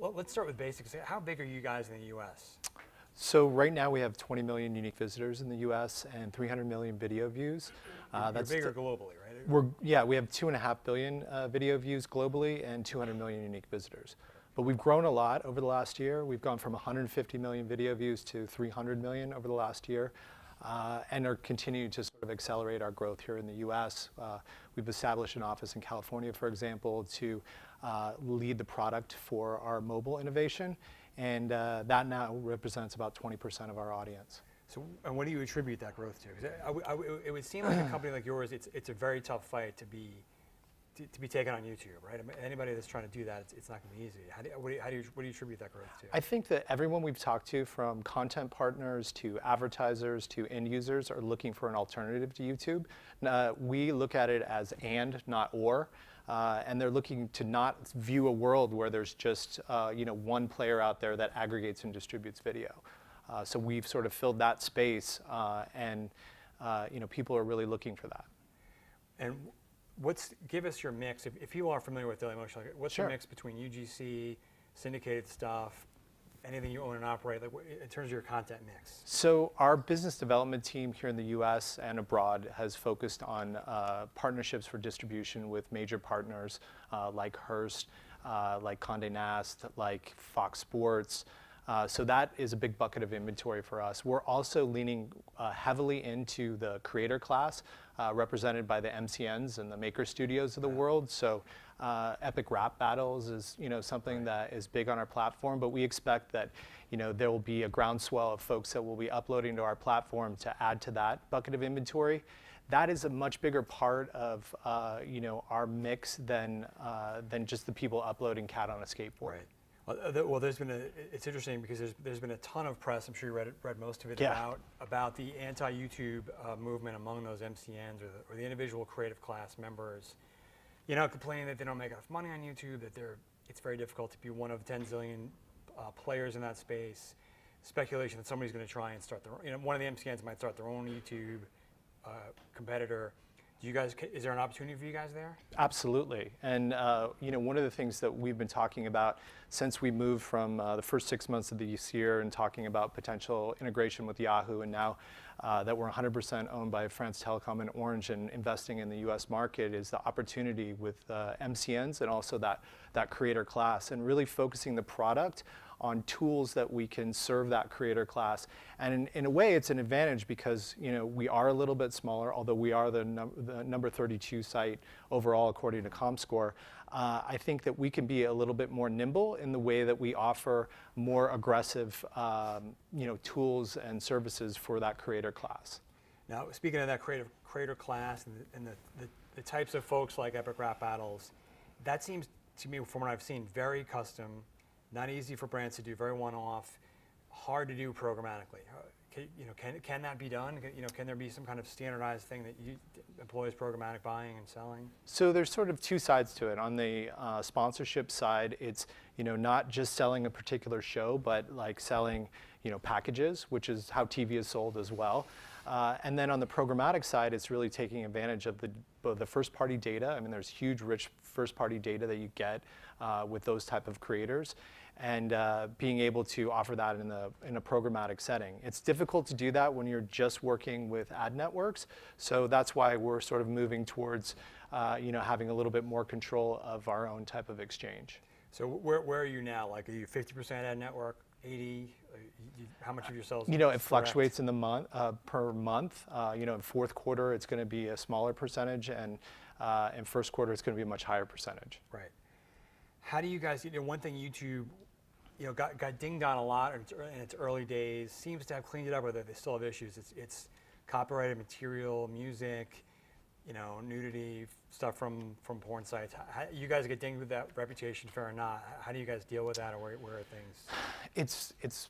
Well, let's start with basics. How big are you guys in the U.S.? So right now we have 20 million unique visitors in the U.S. and 300 million video views. You're bigger globally, right? We have 2.5 billion video views globally and 200 million unique visitors. But we've grown a lot over the last year. We've gone from 150 million video views to 300 million over the last year, and are continuing to sort of accelerate our growth here in the U.S. We've established an office in California, for example, to lead the product for our mobile innovation. And that now represents about 20% of our audience. So, and what do you attribute that growth to? 'Cause it would seem like a company like yours, it's a very tough fight to be taken on YouTube, right? I mean, anybody that's trying to do that, it's not going to be easy. What do you attribute that growth to? I think that everyone we've talked to, from content partners to advertisers to end users, are looking for an alternative to YouTube. We look at it as and, not or. And they're looking to not view a world where there's just one player out there that aggregates and distributes video. So we've sort of filled that space, and people are really looking for that. And give us your mix. If people aren't familiar with Dailymotion, like, what's Sure. your mix between UGC, syndicated stuff, anything you own and operate, like in terms of your content mix? So our business development team here in the U.S. and abroad has focused on partnerships for distribution with major partners like Hearst, like Condé Nast, like Fox Sports. So that is a big bucket of inventory for us. We're also leaning heavily into the creator class, represented by the MCNs and the maker studios of the world. So epic rap battles is something that is big on our platform, but we expect that there will be a groundswell of folks that will be uploading to our platform to add to that bucket of inventory. That is a much bigger part of our mix than just the people uploading Cat on a Skateboard. Right. Well, it's interesting because there's been a ton of press, I'm sure you read most of it, about the anti-YouTube movement among those MCNs or the individual creative class members, complaining that they don't make enough money on YouTube, that it's very difficult to be one of 10 zillion players in that space, speculation that somebody's going to try and start their own, one of the MCNs might start their own YouTube competitor. Is there an opportunity for you guys there? Absolutely. And one of the things that we've been talking about since we moved from the first 6 months of this year and talking about potential integration with Yahoo, and now that we're 100% owned by France Telecom and Orange and investing in the US market, is the opportunity with MCNs and also that creator class, and really focusing the product on tools that we can serve that creator class. And in a way, it's an advantage because we are a little bit smaller, although we are the number 32 site overall according to ComScore. I think that we can be a little bit more nimble in the way that we offer more aggressive tools and services for that creator class. Now, speaking of that creator class and the types of folks like Epic Rap Battles, that seems to me, from what I've seen, very custom, not easy for brands to do, very one-off, hard to do programmatically. Can that be done? Can there be some kind of standardized thing that employs programmatic buying and selling? So there's sort of two sides to it. On the sponsorship side, it's not just selling a particular show, but like selling packages, which is how TV is sold as well. And then on the programmatic side, it's really taking advantage of the first-party data. I mean, there's huge, rich first-party data that you get with those type of creators, and being able to offer that in a programmatic setting. It's difficult to do that when you're just working with ad networks, so that's why we're sort of moving towards having a little bit more control of our own type of exchange. So where are you now? Like, are you 50% ad network, 80? How much of your sales? It fluctuates in the month per month. In fourth quarter, it's going to be a smaller percentage, and in first quarter, it's going to be a much higher percentage. Right. How do you guys? One thing YouTube, got dinged on a lot in its early days. Seems to have cleaned it up, but they still have issues. It's copyrighted material, music, nudity, stuff from porn sites. You guys get dinged with that reputation, fair or not? How do you guys deal with that, or where are things? It's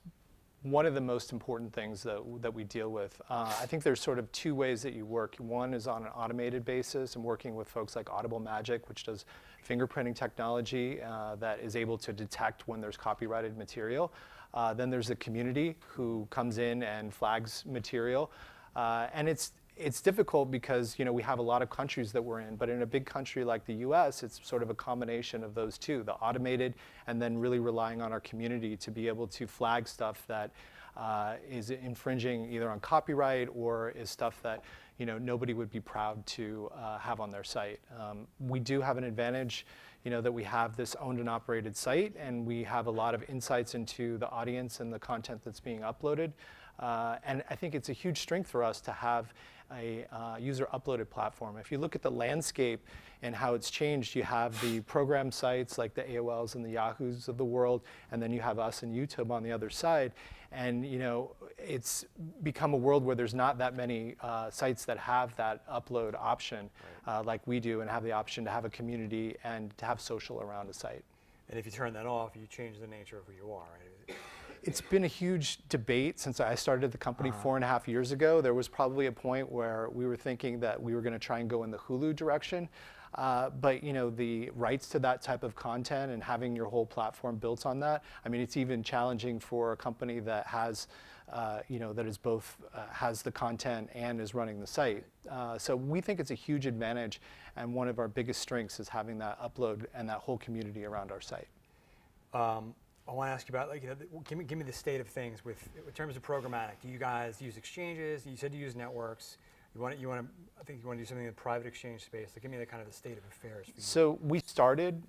one of the most important things that we deal with. I think there's sort of two ways that you work. One is on an automated basis and working with folks like Audible Magic, which does fingerprinting technology that is able to detect when there's copyrighted material. Then there's the community who comes in and flags material. And it's difficult because we have a lot of countries that we're in, but in a big country like the US, it's sort of a combination of those two, the automated and then really relying on our community to be able to flag stuff that is infringing either on copyright or is stuff that nobody would be proud to have on their site. We do have an advantage that we have this owned and operated site, and we have a lot of insights into the audience and the content that's being uploaded. And I think it's a huge strength for us to have a user-uploaded platform. If you look at the landscape and how it's changed, you have the program sites like the AOLs and the Yahoos of the world, and then you have us and YouTube on the other side. And it's become a world where there's not that many sites that have that upload option like we do, and have the option to have a community and to have social around a site. And if you turn that off, you change the nature of who you are, right? It's been a huge debate since I started the company 4.5 years ago. There was probably a point where we were thinking that we were going to try and go in the Hulu direction. But the rights to that type of content and having your whole platform built on that, I mean, it's even challenging for a company that has, that is both has the content and is running the site. So we think it's a huge advantage, and one of our biggest strengths is having that upload and that whole community around our site. I want to ask you about, give me the state of things in terms of programmatic. Do you guys use exchanges? You said you use networks. I think you want to do something in the private exchange space. Give me the kind of the state of affairs for you. So we started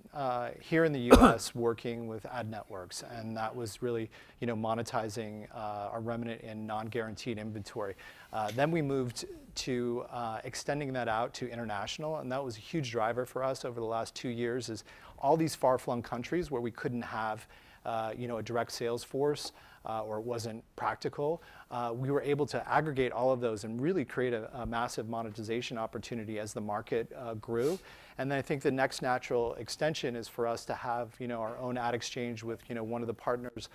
here in the U.S. working with ad networks, and that was really, monetizing our remnant in non-guaranteed inventory. Then we moved to extending that out to international, and that was a huge driver for us over the last 2 years. Is all these far-flung countries where we couldn't have a direct sales force or it wasn't practical, we were able to aggregate all of those and really create a massive monetization opportunity as the market grew. And then I think the next natural extension is for us to have our own ad exchange with one of the partners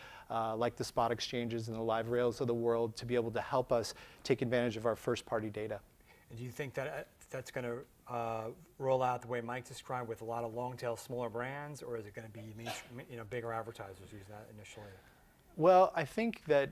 like the spot exchanges and the live rails of the world to be able to help us take advantage of our first-party data. And do you think that that's going to roll out the way Mike described with a lot of long-tail smaller brands, or is it going to be bigger advertisers use that initially? Well, I think that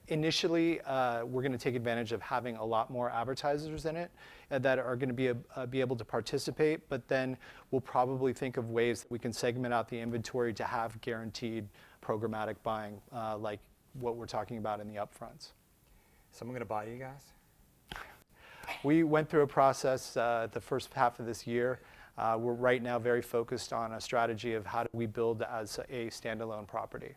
initially we're going to take advantage of having a lot more advertisers in it that are going to be able to participate, but then we'll probably think of ways that we can segment out the inventory to have guaranteed programmatic buying like what we're talking about in the upfronts. Someone going to buy you guys? We went through a process the first half of this year. We're right now very focused on a strategy of how do we build as a standalone property.